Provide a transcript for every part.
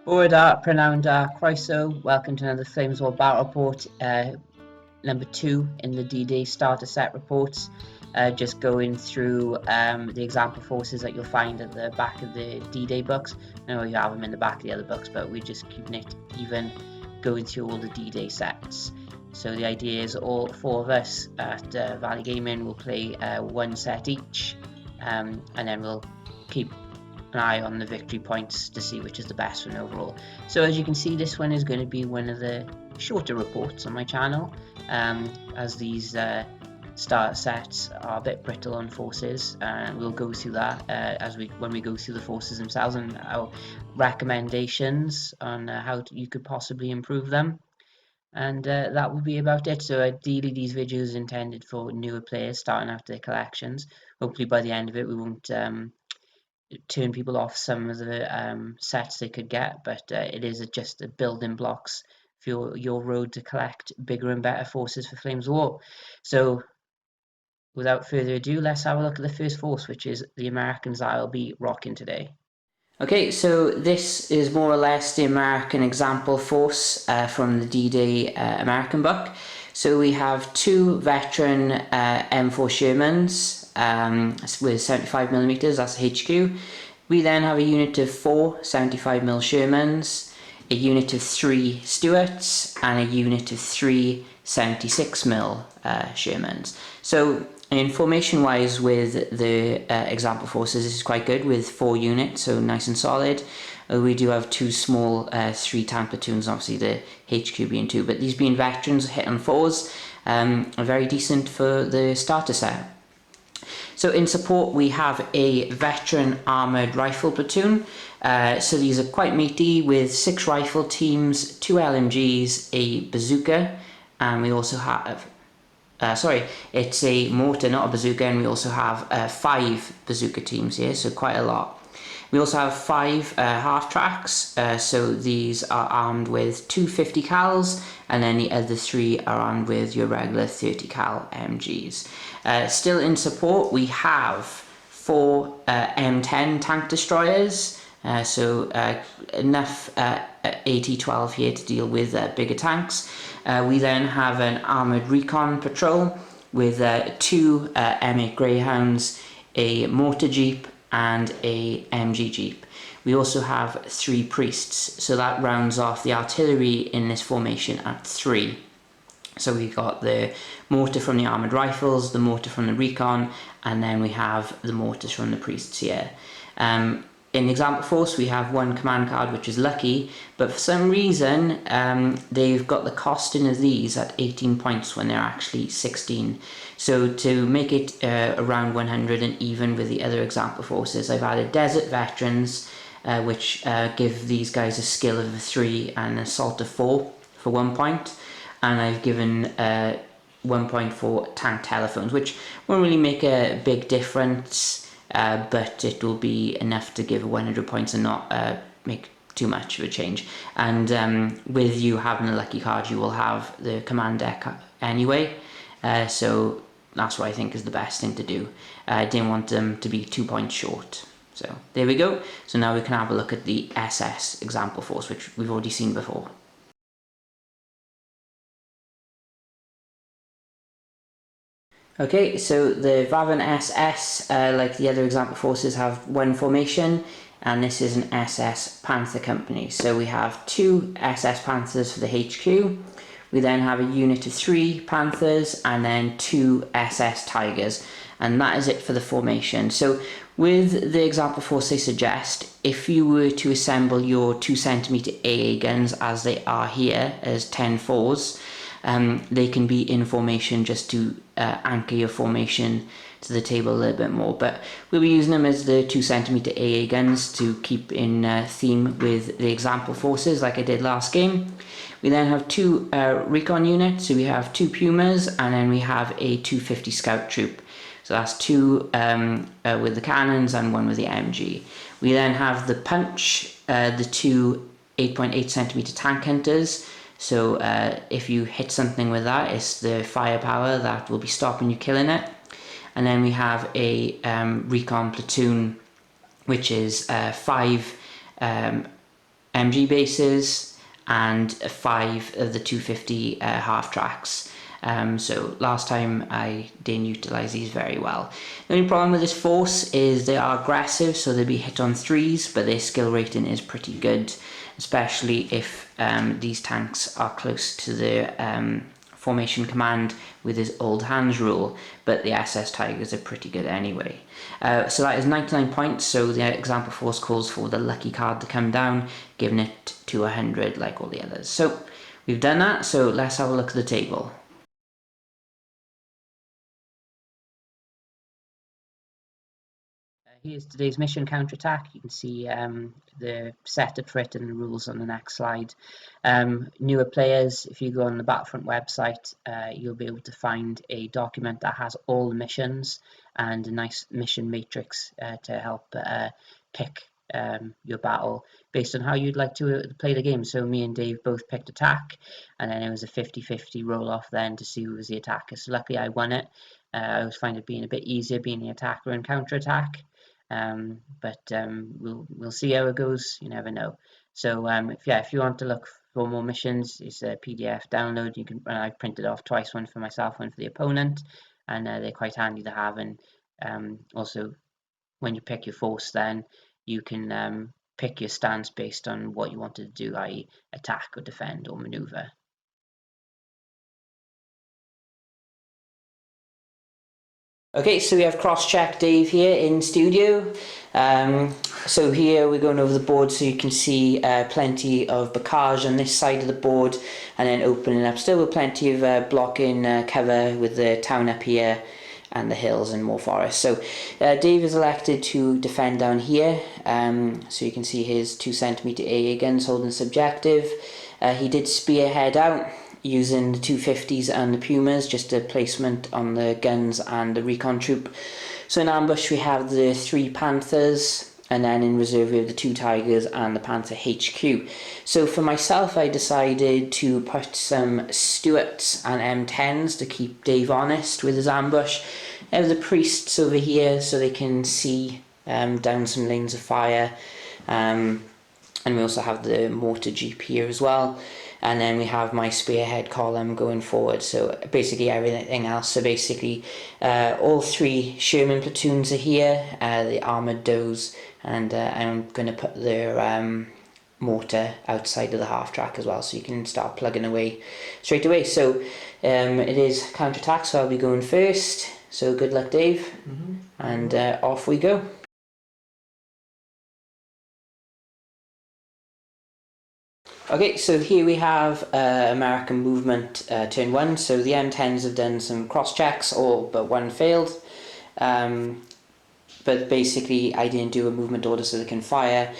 Hwyl da, prynawn da, croeso. Welcome to another Flames War Battle Report, number 2 in the D-Day starter set reports. Just going through the example forces that you'll find at the back of the D-Day books. I know you have them in the back of the other books, but we're just keeping it even, going through all the D-Day sets. So the idea is all 4 of us at Valley Gaming will play 1 set each, and then we'll keep an eye on the victory points to see which is the best one overall. So as you can see, this one is going to be one of the shorter reports on my channel, as these start sets are a bit brittle on forces, and we'll go through that when we go through the forces themselves and our recommendations on how you could possibly improve them. And that will be about it. So ideally these videos are intended for newer players starting out their collections. Hopefully by the end of it we won't turn people off some of the sets they could get, but it is just the building blocks for your road to collect bigger and better forces for Flames of War. So without further ado, let's have a look at the first force, which is the Americans that I'll be rocking today. Okay, so this is more or less the American example force from the Dday American book. So we have 2 veteran M4 Shermans with 75mm, that's HQ. We then have a unit of 4 75mm Shermans, a unit of 3 Stuarts, and a unit of 3 76mm Shermans. So in formation wise with the example forces, this is quite good with 4 units, so nice and solid. We do have 2 small 3 tank platoons, obviously the HQ being 2, but these being veterans, hit on 4s, are very decent for the starter set. So in support we have a veteran armoured rifle platoon. So these are quite meaty with 6 rifle teams, 2 LMGs, a bazooka, and we also have it's a mortar, not a bazooka, and we also have 5 bazooka teams here, so quite a lot. We also have 5 half tracks, so these are armed with 2 50 cals, and then the other 3 are armed with your regular 30 cal MGs. Still in support, we have 4 M10 tank destroyers, so enough AT-12 here to deal with bigger tanks. We then have an armoured recon patrol with 2 M8 Greyhounds, a mortar jeep, and a MG jeep. We also have 3 priests, so that rounds off the artillery in this formation at 3. So we've got the mortar from the armoured rifles, the mortar from the recon, and then we have the mortars from the priests here. In the example force we have 1 command card, which is lucky, but for some reason they've got the costing of these at 18 points when they're actually 16. So to make it around 100 and even with the other example forces, I've added desert veterans, which give these guys a skill of 3 and an assault of 4 for 1 point, and I've given 1 point for tank telephones, which won't really make a big difference, but it will be enough to give 100 points and not make too much of a change. And with you having a lucky card, you will have the command deck anyway, so that's what I think is the best thing to do. I didn't want them to be 2 points short. So there we go. So now we can have a look at the SS example force, which we've already seen before. Okay, so the Waffen SS, like the other example forces, have 1 formation, and this is an SS Panther company. So we have 2 SS Panthers for the HQ. We then have a unit of 3 Panthers and then 2 SS Tigers, and that is it for the formation. So with the example force they suggest, if you were to assemble your 2cm AA guns as they are here as 10-4s, they can be in formation just to anchor your formation to the table a little bit more, but we'll be using them as the 2cm AA guns to keep in theme with the example forces like I did last game. We then have 2 recon units, so we have 2 Pumas and then we have a 250 scout troop. So that's 2 with the cannons and 1 with the MG. We then have the punch, the 2 8.8cm tank hunters. So if you hit something with that, it's the firepower that will be stopping you killing it. And then we have a recon platoon, which is 5 MG bases and 5 of the 250 half tracks. So last time I didn't utilise these very well. The only problem with this force is they are aggressive, so they'll be hit on 3s, but their skill rating is pretty good, especially if these tanks are close to the formation command with his old hands rule, but the SS Tigers are pretty good anyway. So that is 99 points, so the example force calls for the lucky card to come down, giving it to 100 like all the others. So we've done that, so let's have a look at the table. Here's today's mission counterattack. You can see the setup for it and the rules on the next slide. Newer players, if you go on the Battlefront website, you'll be able to find a document that has all the missions and a nice mission matrix to help pick your battle based on how you'd like to play the game. So me and Dave both picked attack, and then it was a 50-50 roll off then to see who was the attacker. So luckily I won it. I always find it being a bit easier being the attacker and counterattack. But we'll see how it goes. You never know. So if you want to look for more missions, it's a PDF download. You can. I've printed off twice, one for myself, one for the opponent, and they're quite handy to have. And also, when you pick your force, then you can pick your stance based on what you wanted to do, i.e., attack or defend or maneuver. Okay, so we have cross-check Dave here in studio. So here we're going over the board so you can see plenty of bocage on this side of the board, and then opening up still with plenty of blocking cover with the town up here and the hills and more forest. So Dave is elected to defend down here, so you can see his 2cm AA guns holding subjective. He did spearhead out using the 250s and the Pumas, just a placement on the guns and the recon troop. So in ambush we have the 3 Panthers, and then in reserve we have the 2 Tigers and the Panther HQ. So for myself I decided to put some Stuarts and M10s to keep Dave honest with his ambush. I have the Priests over here so they can see down some lanes of fire, and we also have the Mortar Jeep here as well. And then we have my spearhead column going forward, so basically everything else. So basically all 3 Sherman platoons are here, the armoured does, and I'm going to put their mortar outside of the half track as well, so you can start plugging away straight away. So it is counterattack, so I'll be going first. So good luck, Dave, and off we go. Okay, so here we have American movement turn 1. So the M10s have done some cross checks, all but one failed. But basically I didn't do a movement order so they can fire.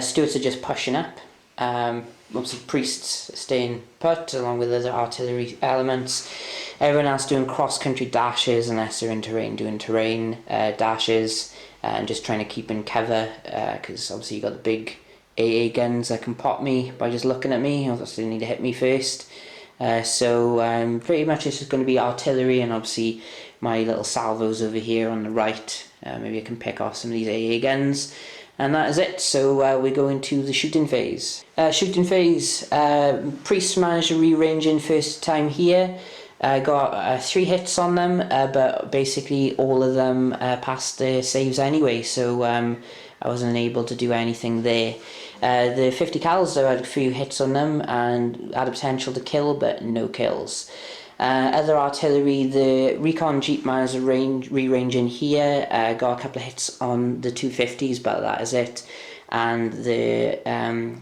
Stuarts are just pushing up. Obviously Priests staying put along with other artillery elements. Everyone else doing cross-country dashes unless they're in terrain, doing terrain dashes, and just trying to keep in cover, because obviously you got the big AA guns that can pop me by just looking at me. Obviously they need to hit me first. So pretty much it's just going to be artillery, and obviously my little salvos over here on the right. Maybe I can pick off some of these AA guns. And that is it. So we go into the shooting phase. Priests managed to re-range in first time here. Got 3 hits on them, but basically all of them passed their saves anyway, so I wasn't able to do anything there. The 50 cals though, had a few hits on them and had a potential to kill, but no kills. Other artillery, the recon jeep managed to re-range in here, got a couple of hits on the 250s, but that is it. And the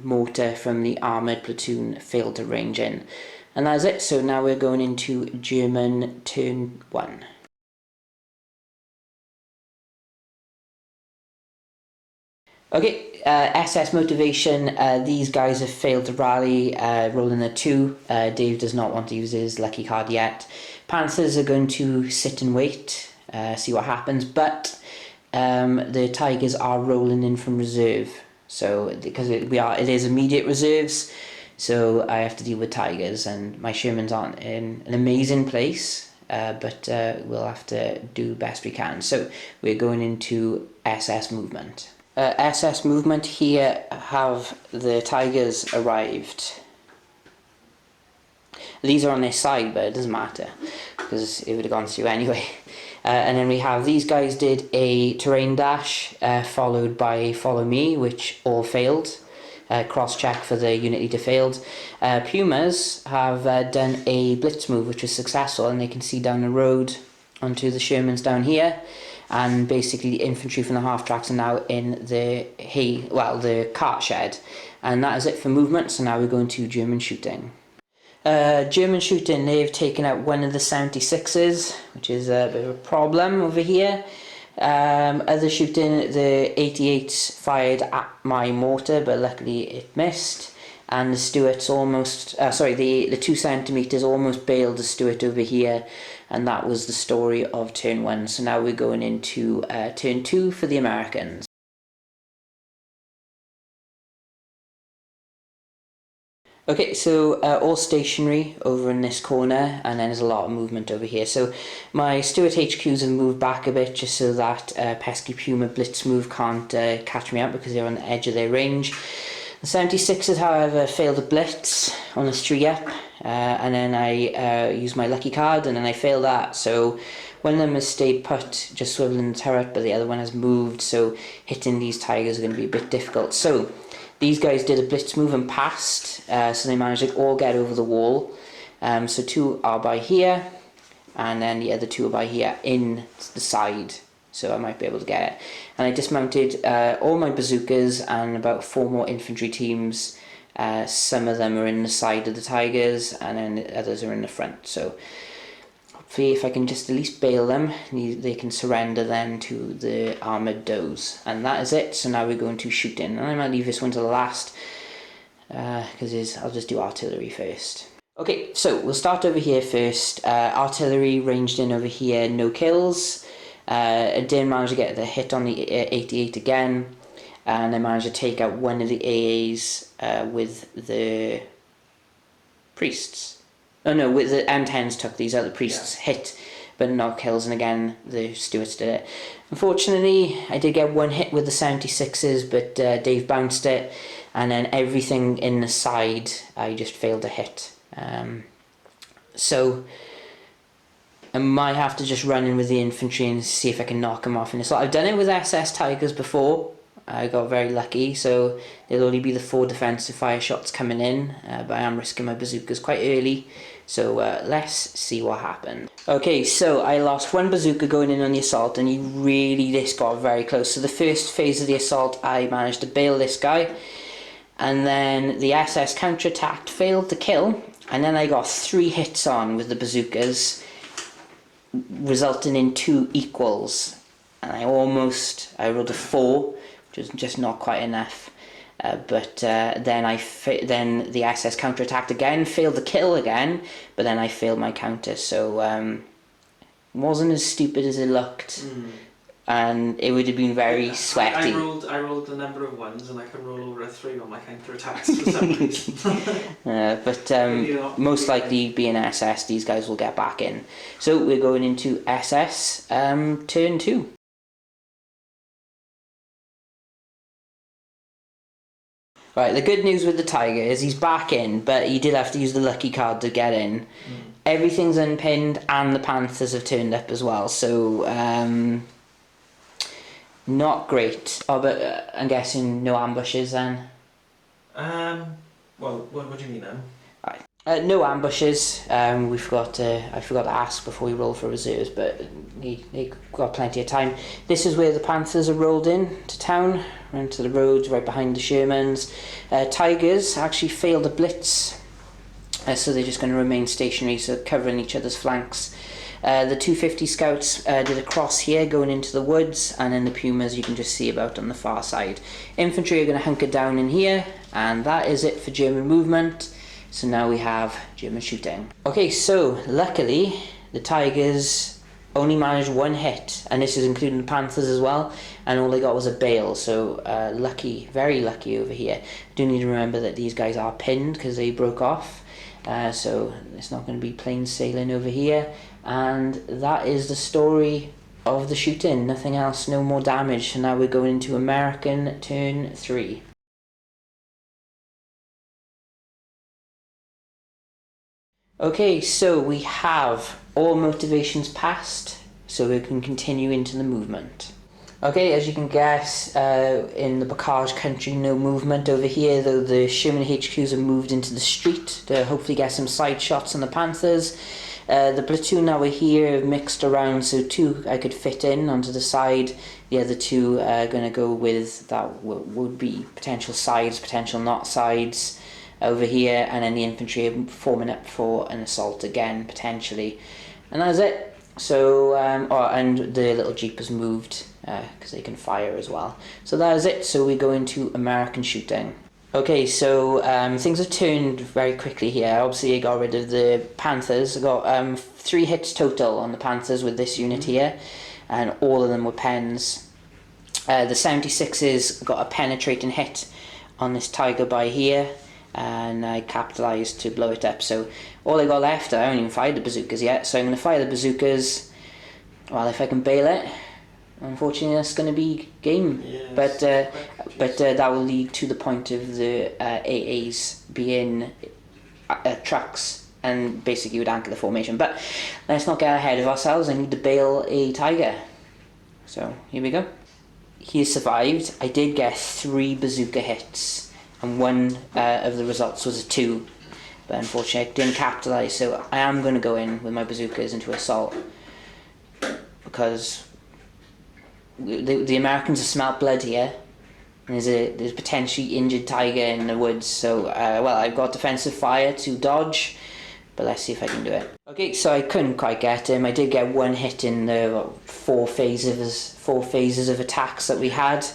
mortar from the armoured platoon failed to range in. And that's it, so now we're going into German turn 1. Okay, SS motivation, these guys have failed to rally, rolling a 2. Dave does not want to use his lucky card yet. Panthers are going to sit and wait, see what happens, but the Tigers are rolling in from reserve. So, because it is immediate reserves, so I have to deal with Tigers, and my Shermans aren't in an amazing place, but we'll have to do the best we can. So we're going into SS movement. SS movement. Here have the Tigers arrived. These are on their side, but it doesn't matter because it would have gone through anyway. And then we have these guys did a terrain dash followed by follow me, which all failed. Cross check for the unit leader failed. Pumas have done a blitz move, which was successful, and they can see down the road onto the Shermans down here. And basically the infantry from the half tracks are now in the cart shed. And that is it for movement. So now we're going to German shooting. German shooting, they've taken out one of the 76s, which is a bit of a problem over here. Other shooting, the 88s fired at my mortar, but luckily it missed. And the Stuarts almost, the 2 centimeters almost bailed the Stuart over here. And that was the story of turn 1. So now we're going into turn 2 for the Americans. Okay, so all stationary over in this corner, and then there's a lot of movement over here. So my Stuart HQs have moved back a bit just so that pesky Puma blitz move can't catch me out because they're on the edge of their range. The 76s, however, failed a blitz on the 3-up, and then I used my lucky card, and then I failed that. So one of them has stayed put, just swiveling the turret, but the other one has moved, so hitting these Tigers is going to be a bit difficult. So these guys did a blitz move and passed, so they managed to all get over the wall. So 2 are by here, and then the other 2 are by here in the side. So I might be able to get it. And I dismounted all my bazookas and about 4 more infantry teams. Some of them are in the side of the Tigers, and then the others are in the front. So hopefully if I can just at least bail them, they can surrender then to the armoured does. And that is it. So now we're going to shooting. And I might leave this one to the last, because I'll just do artillery first. Okay, so we'll start over here first. Artillery ranged in over here, no kills. I didn't manage to get the hit on the 88 again, and I managed to take out one of the AAs with the priests. Oh no, with the M10s took these out, the priests hit, but not kills, and again the Stuarts did it. Unfortunately, I did get one hit with the 76s, but Dave bounced it, and then everything in the side I just failed to hit. So I might have to just run in with the infantry and see if I can knock them off in this lot. I've done it with SS Tigers before. I got very lucky, so there'll only be the 4 defensive fire shots coming in, but I am risking my bazookas quite early, so let's see what happens. Okay, so I lost 1 bazooka going in on the assault, and this got very close. So the first phase of the assault, I managed to bail this guy, and then the SS counterattacked, failed to kill, and then I got 3 hits on with the bazookas, resulting in 2 equals, and I rolled a 4, which was just not quite enough. But then the SS counterattacked again, failed to kill again, but then I failed my counter, so wasn't as stupid as it looked. And it would have been very sweaty. I rolled a number of 1s, and I could roll over a 3 on my counter attacks for some reason. But most likely being SS, these guys will get back in. So we're going into SS turn 2. Right, the good news with the Tiger is he's back in, but he did have to use the lucky card to get in. Everything's unpinned, and the Panthers have turned up as well, so not great. Oh, but I'm guessing no ambushes then? Well, what do you mean then? Right. No ambushes. I forgot to ask before we roll for reserves, but they got plenty of time. This is where the Panthers are rolled in to town, around to the roads right behind the Shermans. Tigers actually failed a blitz, so they're just going to remain stationary, so covering each other's flanks. The 250 scouts did a cross here going into the woods, and then the Pumas you can just see about on the far side. Infantry are going to hunker down in here, and that is it for German movement. So now we have German shooting. Okay, so luckily the Tigers only managed 1 hit, and this is including the Panthers as well, and all they got was a bail, so lucky, very lucky over here. I do need to remember that these guys are pinned because they broke off, so it's not going to be plain sailing over here. And that is the story of the shooting, nothing else, no more damage. So now we're going into American turn 3. Okay, so we have all motivations passed, so we can continue into the movement. Okay, as you can guess, in the Bocage country, no movement over here, though the Sherman HQs have moved into the street to hopefully get some side shots on the Panthers. The platoon that were here have mixed around, so 2 I could fit in onto the side. The other 2 are going to go with that would be potential sides, potential not sides over here, and then the infantry are forming up for an assault again, potentially. And that's it. So, and the little jeep has moved, because they can fire as well. So that is it, so we go into American shooting. Okay, so things have turned very quickly here. Obviously I got rid of the Panthers. I got 3 hits total on the Panthers with this unit here, and all of them were pens. The 76s got a penetrating hit on this Tiger by here, and I capitalised to blow it up. So all I got left, I haven't even fired the bazookas yet, so I'm going to fire the bazookas. Well, if I can bail it, unfortunately that's going to be game. Yeah, but that will lead to the point of the AAs being trucks, and basically would anchor the formation. But let's not get ahead of ourselves. I need to bail a Tiger. So here we go. He survived. I did get 3 bazooka hits, and 1 of the results was a 2, but unfortunately I didn't capitalise, so I am going to go in with my bazookas into assault, because the Americans have smelt blood here, and there's potentially injured Tiger in the woods, so well, I've got defensive fire to dodge, but let's see if I can do it. Okay, so I couldn't quite get him. I did get 1 hit in the 4 phases of attacks that we had.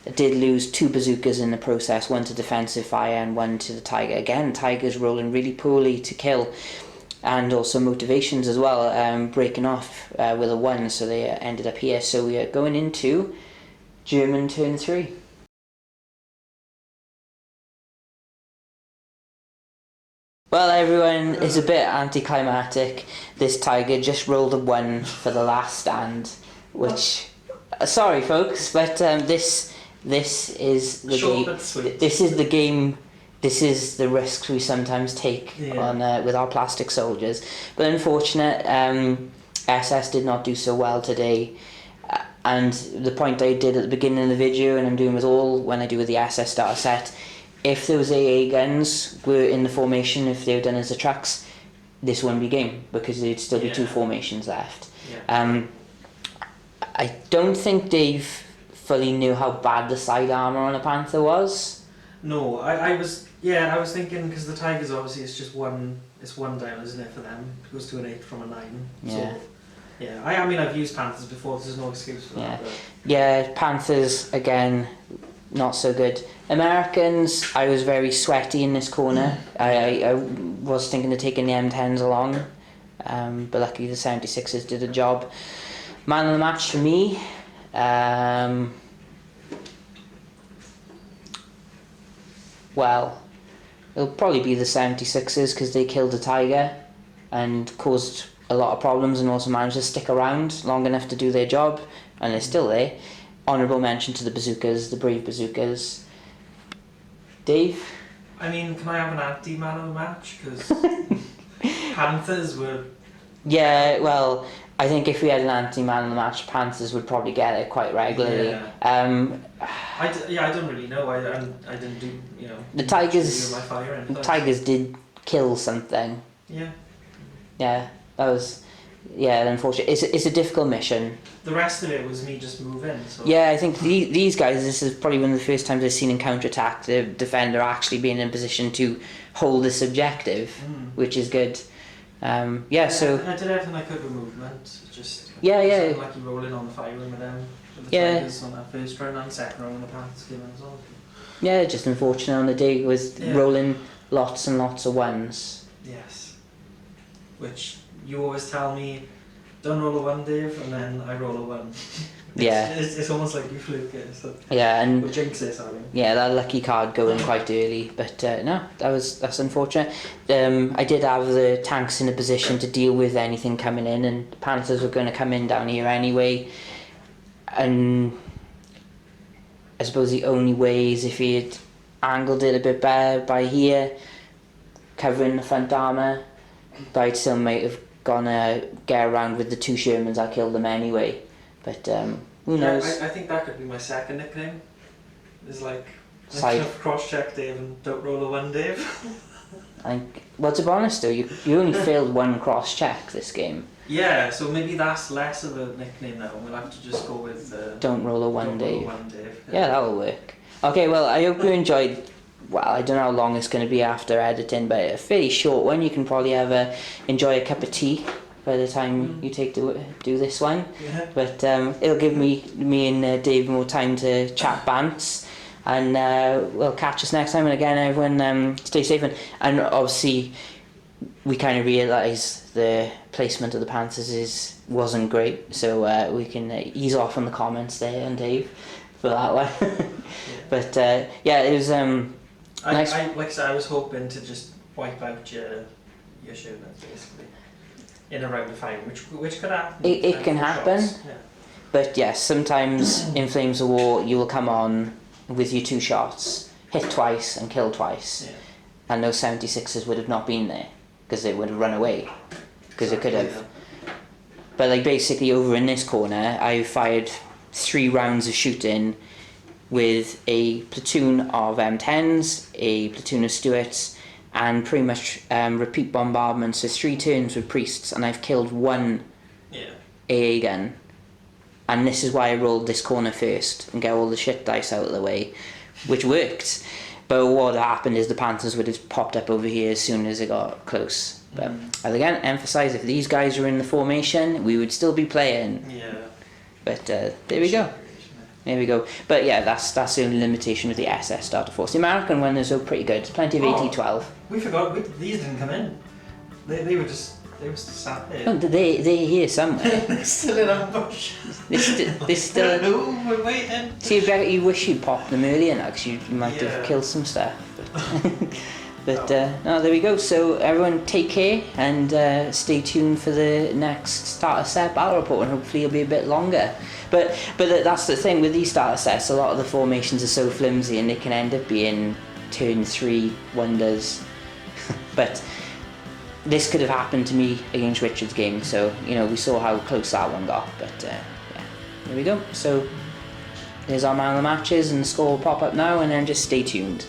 I did lose 2 bazookas in the process, 1 to defensive fire and 1 to the Tiger. Again, Tiger's rolling really poorly to kill, and also motivations as well, breaking off with a 1, so they ended up here. So we are going into German turn 3. Well, everyone, it's a bit anticlimactic. This Tiger just rolled a 1 for the last stand, which, sorry folks, but this is the Short game. but sweet. This is the game. This is the risks we sometimes take on with our plastic soldiers. But unfortunate, SS did not do so well today. And the point I did at the beginning of the video, and I'm doing with all when I do with the SS starter set, if those AA guns were in the formation, if they were done as the trucks, this wouldn't be game, because there'd still be 2 formations left. Yeah. I don't think Dave fully knew how bad the side armour on a Panther was. No, I was thinking, because the Tigers obviously it's just one down, isn't it, for them? It goes to an 8 from a 9. Yeah. So, yeah, I mean I've used Panthers before, so there's no excuse for that. But. Yeah, Panthers again, not so good. Americans, I was very sweaty in this corner. I was thinking of taking the M10s along, but luckily the 76s did a job. Man of the match for me. Well, it'll probably be the 76s, because they killed the Tiger and caused a lot of problems, and also managed to stick around long enough to do their job, and they're still there. Honourable mention to the bazookas, the brave bazookas. Dave? I mean, can I have an anti-man of the match? Because Panthers were... Yeah, well, I think if we had an anti-man of the match, Panthers would probably get it quite regularly. Yeah. I don't really know. I didn't do, the Tigers. My fire The Tigers did kill something. Yeah. Yeah, that was. Yeah, unfortunately, it's a difficult mission. The rest of it was me just moving. So. Yeah, I think these guys. This is probably one of the first times I've seen in counterattack the defender actually being in a position to hold this objective, which is good. So I did everything I could with movement. Just lucky rolling on the firing with them. With the Tigers on that first round and second round, the Panthers came in as well. Yeah, just unfortunate on the day was rolling lots and lots of 1s. Yes. Which you always tell me don't roll a 1, Dave, and then I roll a 1. It's almost like you fluke it. So. Yeah, and jinx it, sorry. Yeah, that lucky card going quite early, but no, that's unfortunate. I did have the tanks in a position to deal with anything coming in, and the Panthers were going to come in down here anyway. And I suppose the only way is if he had angled it a bit better by here, covering the front armour, but I'd still might have gonna get around with the 2 Shermans. I killed them anyway, but who knows? I think that could be my second nickname. Is like cross-check Dave and don't roll a 1, Dave. Well, to be honest though, you only failed 1 cross-check this game. Yeah, so maybe that's less of a nickname now. We'll have to just go with don't roll a 1, Dave. Yeah, that'll work. Okay, well, I hope you enjoyed. Well, I don't know how long it's going to be after editing, but a fairly short one. You can probably enjoy a cup of tea by the time you do this one. Yeah. But it'll give me and Dave more time to chat bants, and we'll catch us next time. And again, everyone, stay safe, and obviously we kind of realise the placement of the Panthers wasn't great, so we can ease off on the comments there, and Dave, for that one. But it was nice. Like I said, I was hoping to just wipe out your Shermans basically in a round of 5, which could happen. It can happen, but yes, sometimes in Flames of War you will come on with your 2 shots, hit twice and kill twice, and those 76ers would have not been there because they would have run away, because it could have. But like basically over in this corner, I fired 3 rounds of shooting with a platoon of M10s, a platoon of Stuarts, and pretty much repeat bombardments. So 3 turns with priests, and I've killed 1 AA gun. And this is why I rolled this corner first and get all the shit dice out of the way, which worked. But what happened is the Panthers would have popped up over here as soon as it got close. But I'll again emphasise, if these guys were in the formation, we would still be playing. Yeah. But there we go. There we go. But yeah, that's the only limitation with the SS Starter Force. The American one is pretty good. Plenty of AT-12. We forgot. These didn't come in. They were just sat there. Oh, they're here somewhere. They're still in ambush. They're still. No, we're waiting. See, you wish you'd popped them earlier now, because you might have killed some stuff. But no, there we go. So everyone, take care and stay tuned for the next starter set battle report, and hopefully it'll be a bit longer. But that's the thing with these starter sets. A lot of the formations are so flimsy, and they can end up being turn 3 wonders. But this could have happened to me against Richard's game, so we saw how close that one got. But there we go. So there's our man of the matches, and the score will pop up now, and then just stay tuned.